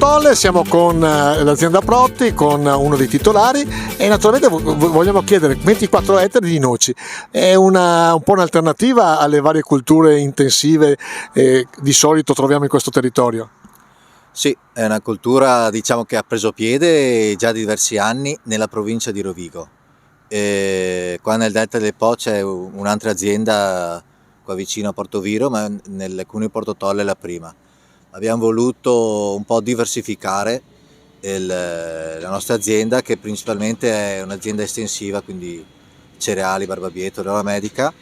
Tolle, siamo con l'azienda Protti, con uno dei titolari e naturalmente vogliamo chiedere 24 ettari di noci. È un po' un'alternativa alle varie culture intensive di solito troviamo in questo territorio? Sì, è una cultura diciamo che ha preso piede già da diversi anni nella provincia di Rovigo. Qua nel Delta del Po c'è un'altra azienda qua vicino a Portoviro, ma nel comune di Porto Tolle è la prima. Abbiamo voluto un po' diversificare la nostra azienda, che principalmente è un'azienda estensiva, quindi cereali, barbabietola, roba medica,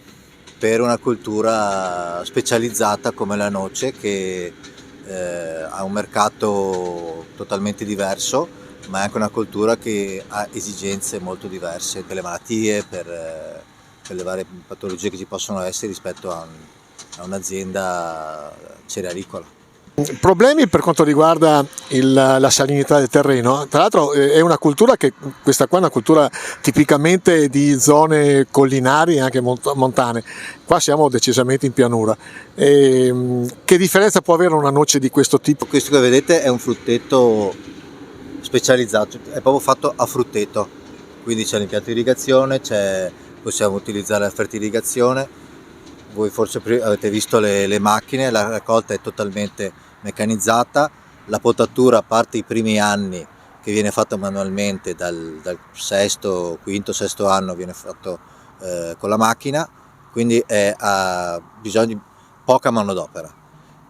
per una cultura specializzata come la noce, che ha un mercato totalmente diverso, ma è anche una cultura che ha esigenze molto diverse per le malattie, per le varie patologie che ci possono essere rispetto a un'azienda cerealicola. Problemi per quanto riguarda la salinità del terreno. Tra l'altro è una cultura che, questa qua è una cultura tipicamente di zone collinari e anche montane. Qua siamo decisamente in pianura. Che differenza può avere una noce di questo tipo? Questo che vedete è un frutteto specializzato, è proprio fatto a frutteto, quindi c'è l'impianto di irrigazione, possiamo utilizzare la fertiligazione. Voi forse avete visto le macchine, la raccolta è totalmente meccanizzata, la potatura, a parte i primi anni che viene fatta manualmente, dal quinto, sesto anno viene fatto con la macchina, quindi ha bisogno di poca manodopera.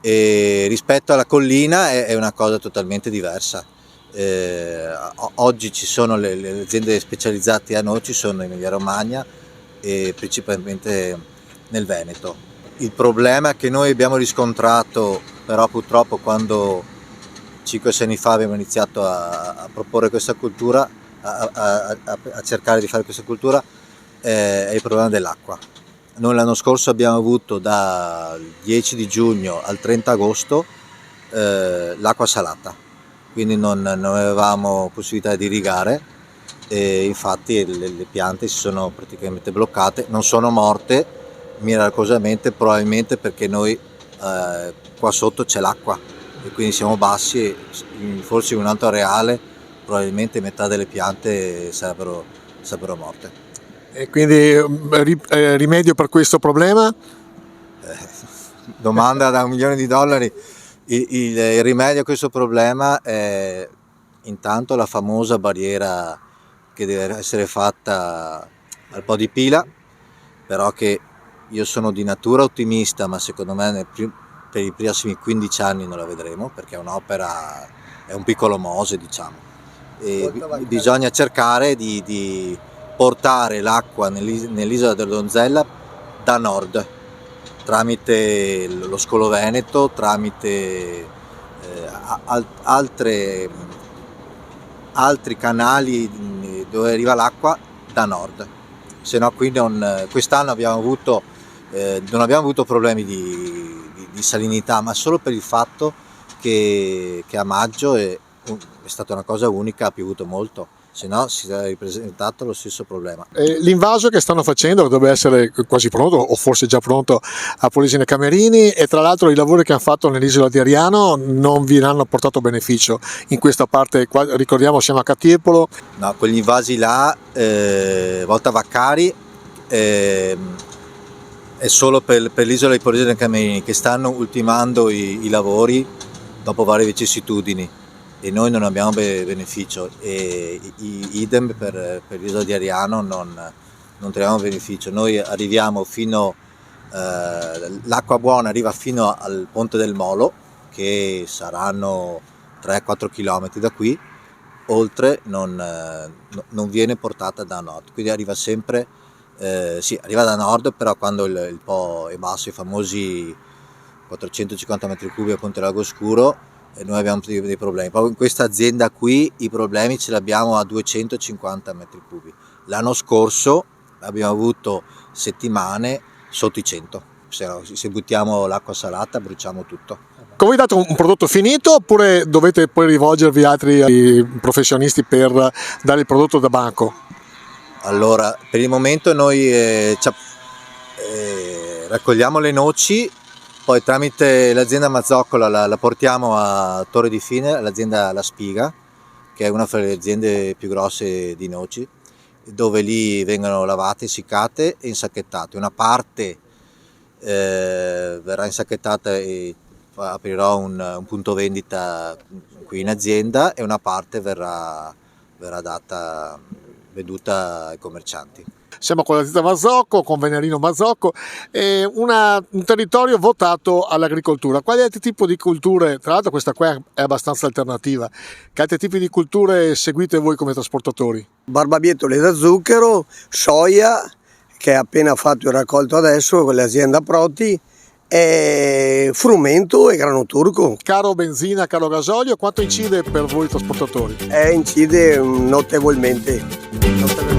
E rispetto alla collina è una cosa totalmente diversa. Oggi ci sono le aziende specializzate a noci, sono in Emilia Romagna e principalmente nel Veneto. Il problema che noi abbiamo riscontrato però purtroppo quando 5-6 anni fa abbiamo iniziato a proporre questa cultura, a cercare di fare questa cultura, è il problema dell'acqua. Noi l'anno scorso abbiamo avuto dal 10 di giugno al 30 agosto l'acqua salata, quindi non avevamo possibilità di irrigare e infatti le piante si sono praticamente bloccate, non sono morte miracolosamente, probabilmente perché noi qua sotto c'è l'acqua e quindi siamo bassi e forse in un altro areale probabilmente metà delle piante sarebbero morte. E quindi rimedio per questo problema? Domanda da $1 milione. Il rimedio a questo problema è intanto la famosa barriera che deve essere fatta al Po di Pila, però che io sono di natura ottimista, ma secondo me per i prossimi 15 anni non la vedremo, perché è un'opera, è un piccolo Mose, diciamo, e bisogna cercare di portare l'acqua nell'isola della Donzella da nord, tramite lo scolo Veneto, tramite altri canali dove arriva l'acqua da nord. Se no qui quest'anno non abbiamo avuto problemi di salinità, ma solo per il fatto che a maggio è stata una cosa unica, ha piovuto molto, se no si sarebbe ripresentato lo stesso problema. L'invaso che stanno facendo dovrebbe essere quasi pronto, o forse già pronto, a Polesine Camerini, e tra l'altro i lavori che hanno fatto nell'isola di Ariano non vi hanno portato beneficio in questa parte qua, ricordiamo siamo a Catiepolo. No, quegli invasi là, Volta Vaccari, è solo per l'isola di Polesine Camerini, che stanno ultimando i lavori dopo varie vicissitudini e noi non abbiamo beneficio, e idem per l'isola di Ariano non troviamo beneficio. Noi arriviamo l'acqua buona arriva fino al Ponte del Molo, che saranno 3-4 km da qui, oltre non viene portata da nord, quindi arriva sempre, sì, arriva da nord, però quando il Po è basso, i famosi 450 metri cubi a Ponte Lago Scuro, noi abbiamo dei problemi. Proprio in questa azienda qui i problemi ce li abbiamo a 250 metri cubi. L'anno scorso abbiamo avuto settimane sotto i 100. Se buttiamo l'acqua salata bruciamo tutto. Come voi date un prodotto finito oppure dovete poi rivolgervi a altri professionisti per dare il prodotto da banco? Allora, per il momento noi raccogliamo le noci, Poi tramite l'azienda Mazzoccola la portiamo a Torre di Fine, l'azienda La Spiga, che è una delle aziende più grosse di noci, dove lì vengono lavate, essiccate e insacchettate. Una parte verrà insacchettata e aprirò un punto vendita qui in azienda, e una parte verrà venduta ai commercianti. Siamo con l'azienda Mazzocco, con Venarino Mazzocco, un territorio votato all'agricoltura. Quali altri tipi di culture, tra l'altro questa qua è abbastanza alternativa, che altri tipi di culture seguite voi come trasportatori? Barbabietole da zucchero, soia, che ha appena fatto il raccolto adesso con l'azienda Proti, e frumento e grano turco. Caro benzina, caro gasolio, quanto incide per voi trasportatori? Incide notevolmente.